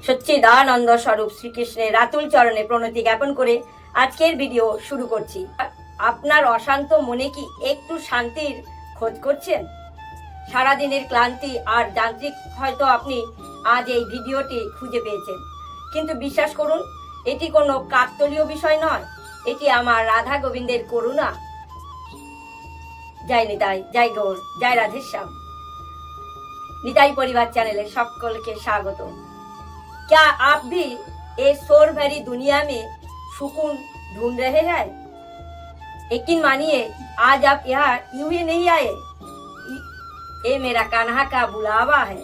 সচ্চিদানন্দ স্বরূপ শ্রীকৃষ্ণের রাতুল চরণে প্রণতি জ্ঞাপন করে আজকের ভিডিও শুরু করছি। আপনার অশান্ত মনে কি একটু শান্তির খোঁজ করছেন? সারাদিনের ক্লান্তি আর যান্ত্রিক হয়তো আপনি আজ এই ভিডিওটি খুঁজে পেয়েছেন, কিন্তু বিশ্বাস করুন, এটি কোনো কাকতালীয় বিষয় নয়। এটি আমার রাধা গোবিন্দের করুণা। জয় নিতাই, জয় গৌর, জয় রাধেশ্যাম। निताई परिवार चैनल सकल के स्वागत। क्या आप भी इस शोर भरी दुनिया में सुकून ढूंढ रहे हैं? यकीन मानिए, आज आप यहाँ यूं ही नहीं आए, ये मेरा कान्हा का बुलावा है।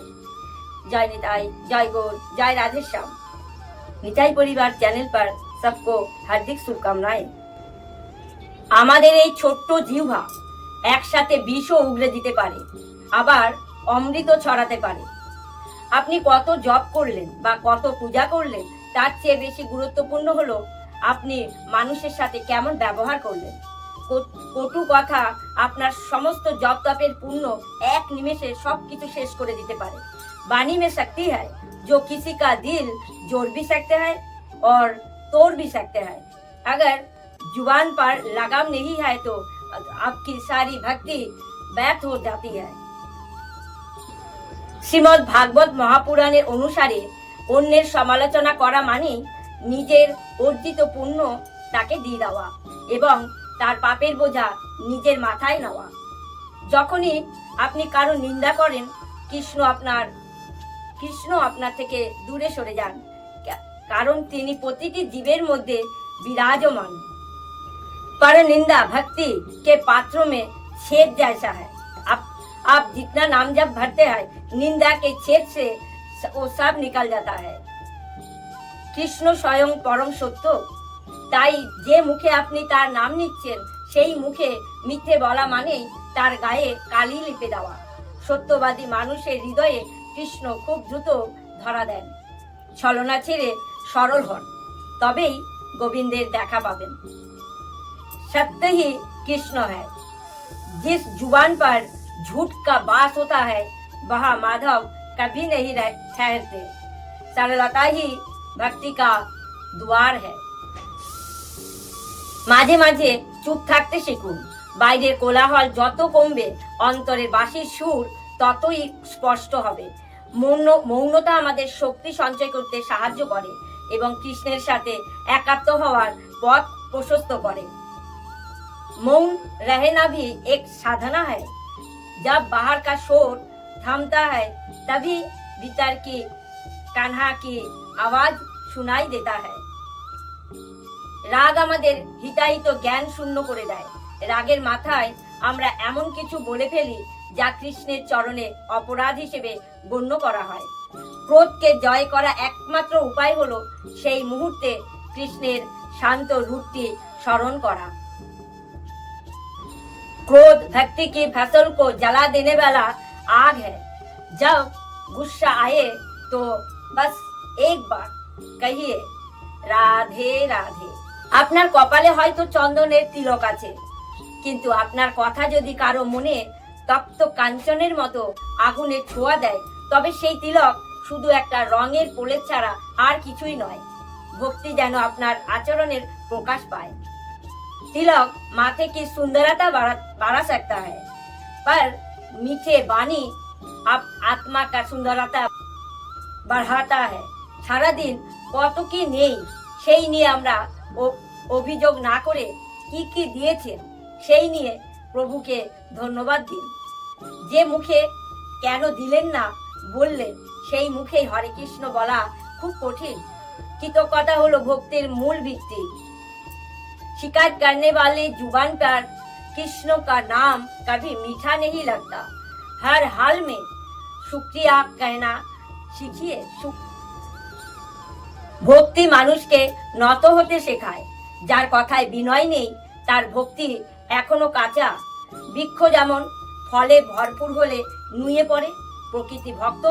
जय निताई, जय गौर, जय राधेश्याम। निताई परिवार चैनल पर सबको हार्दिक शुभकामनाएं। আমাদের এই ছোট্ট জিহ্বা একসাথে বিষও উগরে দিতে পারে, আবার অমৃত ছড়াতে পারে। আপনি কত জপ করলেন বা কত পূজা করলেন, তার চেয়ে বেশি গুরুত্বপূর্ণ হলো আপনি মানুষের সাথে কেমন ব্যবহার করলেন। কটু কথা আপনার সমস্ত জপ তপের পুণ্য এক নিমেষে সবকিছু শেষ করে দিতে পারে। वाणी में शक्ति है जो किसी का दिल जोड़ भी सकते हैं और तोड़ भी सकते हैं। अगर जुबान पर लगाम नहीं है तो आपकी सारी भक्ति व्यर्थ हो जाती है। শ্রীমদ ভাগবত মহাপুরাণের অনুসারে অন্যের সমালোচনা করা মানে নিজের অর্জিত পুণ্য তাকে দিয়ে দেওয়া এবং তার পাপের বোঝা নিজের মাথায় নেওয়া। যখনই আপনি কারো নিন্দা করেন, কৃষ্ণ আপনার থেকে দূরে সরে যান, কারণ তিনি প্রতিটি জীবের মধ্যে বিরাজমান। पर निंदा भक्ति के पात्रों में छेद जैसा है। आप जितना नाम जब भरते हैं, निंदा के छेद से वो सब निकल जाता है। কৃষ্ণ স্বয়ং পরম সত্য, তাই যে মুখে আপনি তার নাম নিচ্ছেন সেই মুখে মিথ্যে বলা মানে তার গায়ে কালি লিপে দেওয়া। সত্যবাদী মানুষের হৃদয়ে কৃষ্ণ খুব দ্রুত ধরা দেন। ছলনা ছেড়ে সরল হন, তবেই গোবিন্দের দেখা পাবেন। सत्य ही कृष्ण है। जिस जुबान पर झूठ का वास होता है, वह माधव कभी नहीं ठहरते। सरलता ही भक्ति का द्वार है। মাঝে মাঝে চুপ থাকতে শিখুন। বাইরের কোলাহল যত কমবে, অন্তরের বাঁশির সুর ততই স্পষ্ট হবে। মৌনতা আমাদের শক্তি সঞ্চয় করতে সাহায্য করে এবং কৃষ্ণের সাথে একাত্ম হওয়ার পথ প্রশস্ত করে। मौन रहना भी एक साधना है। जब बाहर का शोर थमता है, तभी भीतर की कान्हा की आवाज सुनाई देता है। রাগ আমাদের হিতাহিত জ্ঞান শূন্য করে দেয়। রাগের মাথায় আমরা এমন কিছু বলে ফেলি যা কৃষ্ণের চরণে অপরাধ হিসেবে গণ্য করা হয়। ক্রোধকে জয় করা একমাত্র উপায় হলো সেই মুহূর্তে কৃষ্ণের শান্ত রূপটি স্মরণ করা। क्रोध भक्ति की फसल को जला देने वाला आग है। जब गुस्सा आए तो बस एक बार कहिए राधे राधे। আপনার কপালে হয়তো চন্দনের তিলক আছে, কিন্তু আপনার কথা যদি কারো মনে তপ্ত কাঞ্চনের মতো আগুনের ছোঁয়া দেয়, তবে সেই তিলক শুধু একটা রঙের প্রলেপ ছাড়া আর কিছুই নয়। ভক্তি যেন আপনার আচরণের প্রকাশ পায়। तिलक माथे की सुंदरता बढ़ा सकता है, पर मीठे वाणी आप आत्मा का सुंदरता बढ़ाता है। सारा दिन কত কি নেই সেই নিয়ে আমরা অভিযোগ না করে কি দিয়েছেন সেই নিয়ে প্রভুকে ধন্যবাদ দিন। যে মুখে কেন দিলেন না বললেন, সেই মুখেই হরে কৃষ্ণ বলা খুব কঠিন। কৃতজ্ঞতা হলো ভক্তির মূল ভিত্তি। शिकायत करने वाले जुबान पर कृष्ण का नाम कभी मीठा नहीं लगता। हर हाल में शुक्रिया कहना सीखिए। ভক্তি মানুষকে নত হতে শেখায়। যার কথায় বিনয় নেই, তার ভক্তি এখনো কাঁচা। বৃক্ষ যেমন ফলে ভরপুর হলে নুয়ে পড়ে, প্রকৃতি ভক্ত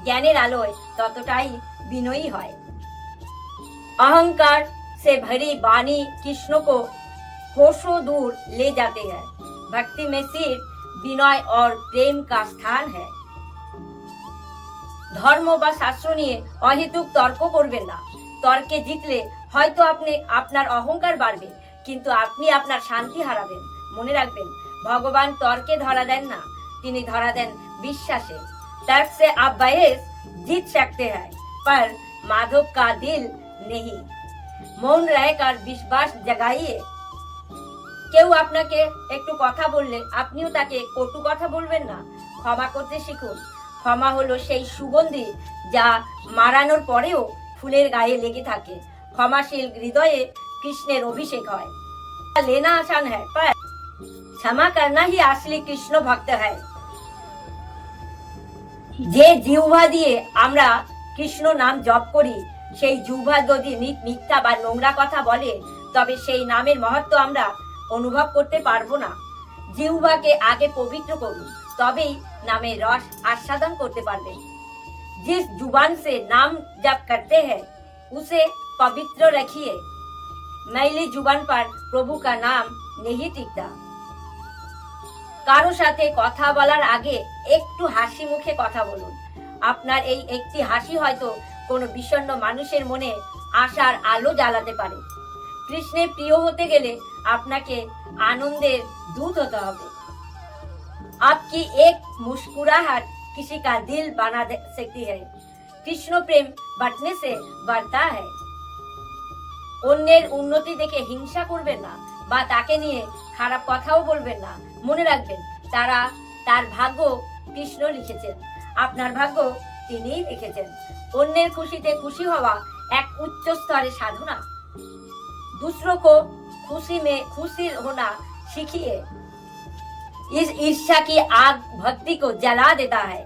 জ্ঞানের আলোয় ততটাই বিনয়ী হয়। अहंकार से भरी वाणी कृष्ण को कोसों दूर ले जाते हैं। भक्ति में सिर्फ विनय और प्रेम का स्थान है। ধর্ম বা শাস্ত্র নিয়ে অহেতুক তর্ক করবেন না। তর্কে জিতলে হয়তো আপনি আপনার অহংকার বাড়বে, কিন্তু আপনি আপনার শান্তি হারাবেন। মনে রাখবেন, ভগবান তর্কে ধরা দেন না, তিনি ধরা দেন বিশ্বাসে। तर्क से आप बहस जीत सकते हैं, पर माधव का दिल नहीं। মৌন रहकर বিশ্বাস জাগাইয়ে। কেউ আপনাকে একটু কথা বললে আপনিও তাকে কটু কথা বলবেন না। ক্ষমা করতে শিখুন। ক্ষমা হলো সেই সুগন্ধি যা মারানোর পরেও ফুলের গায়ে লেগে থাকে। ক্ষমাশীল হৃদয়ে কৃষ্ণের অভিষেক হয়। लेना आसान है, पर क्षमा करना ही असली কৃষ্ণ ভক্ত है। যে জিহ্বা দিয়ে আমরা কৃষ্ণ নাম জপ করি, সেই জিহ্বা যদি মিথ্যা বা নোংরা কথা বলে, তবে সেই নামের মহত্ব আমরা অনুভব করতে পারবো না। জিহ্বাকে আগে পবিত্র করুন, তবেই নামের রস আস্বাদন করতে পারবেন। जिस जुबान से नाम जप करते हैं उसे पवित्र रखिए। मैली जुबान पर प्रभु का नाम नहीं टिकता। কারো সাথে কথা বলার আগে একটু হাসি মুখে কথা বলুন। আপনার এই একটি হাসি হয়তো কোনো বিষণ্ণ মানুষের মনে আশার আলো জ্বালাতে পারে। কৃষ্ণের প্রিয় হতে গেলে আপনাকে আনন্দের দূত হতে হবে। आपकी एक मुस्कुराहट किसी का दिल बना सकती है। কৃষ্ণ প্রেম বাঁটনে সে বাড়তা है। অন্যের উন্নতি দেখে হিংসা করবেন না বা তাকে নিয়ে খারাপ কথাও বলবেন না। মনে রাখবেন, তার ভাগ্য কৃষ্ণ লিখেছেন, আপনার ভাগ্য তিনিই লিখেছেন। অন্যের খুশিতে খুশি হওয়া এক উচ্চ স্তরের সাধনা। दूसरों को खुशी में खुशी होना सीखिए। इस ईर्ष्या की आग भक्ति को जला देता है।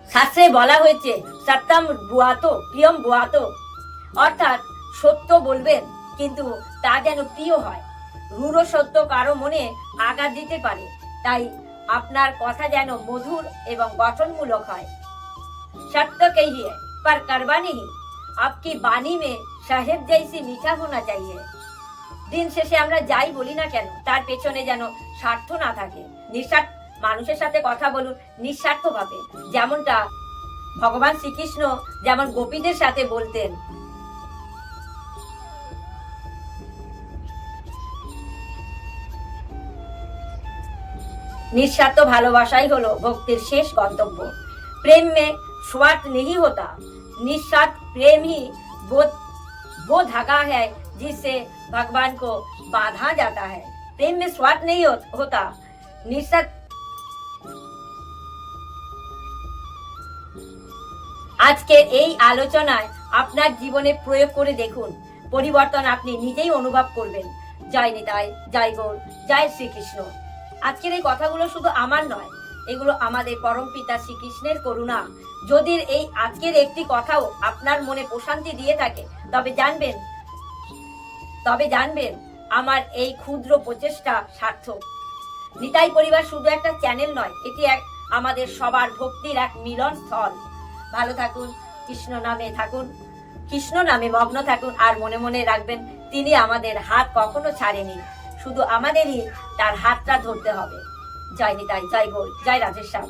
শাস্ত্রে বলা হয়েছে সত্যম বুয়াতো প্রিয়ম বুয়াতো, অর্থাৎ সত্য বলবেন কিন্তু তা যেন প্রিয় হয়। রূঢ় সত্য কারো মনে আঘাত দিতে পারে, তাই আপনার কথা যেন মধুর এবং গঠনমূলক হয়। সত্য কহিए पर करवा नहीं। आपकी বাণী में शहद जैसी मीठा होना चाहिए। দিন শেষে আমরা যাই বলি না কেন, তার পেছনে যেন স্বার্থ না থাকে। নিঃস্বার্থ মানুষের সাথে কথা বলুন নিঃস্বার্থ ভাবে, যেমনটা ভগবান শ্রীকৃষ্ণ যেমন গোপীদের সাথে বলতেন। निस्वार्थ भालोबासाई हलो भक्तिर शेष गंतव्य। प्रेम में स्वार्थ नहीं होता। निस्वार्थ प्रेम ही वो धागा है जिससे भगवान को बांधा जाता है। प्रेम में स्वार्थ नहीं होता। निस्वार्थ আজকের এই আলোচনায় আপনার জীবনে প্রয়োগ করে দেখুন, পরিবর্তন আপনি নিজেই অনুভব করবেন। জয় নিতাই, জয় গৌর, জয় শ্রীকৃষ্ণ। আজকের এই কথাগুলো শুধু আমার নয়, এগুলো আমাদের পরম পিতা শ্রীকৃষ্ণের করুণা। যদি এই আজকের একটি কথাও আপনার মনে প্রশান্তি দিয়ে থাকে, তবে জানবেন আমার এই ক্ষুদ্র প্রচেষ্টা সার্থক। নিতাই পরিবার শুধু একটা চ্যানেল নয়, এটি আমাদের সবার ভক্তির এক মিলন স্থল। ভালো থাকুন, কৃষ্ণ নামে মগ্ন থাকুন, আর মনে মনে রাখবেন তিনি আমাদের হাত কখনো ছাড়েনি, শুধু আমাদেরই তার হাতটা ধরতে হবে। জয় নিতাই, জয় গৌর, জয় রাধেশ্যাম।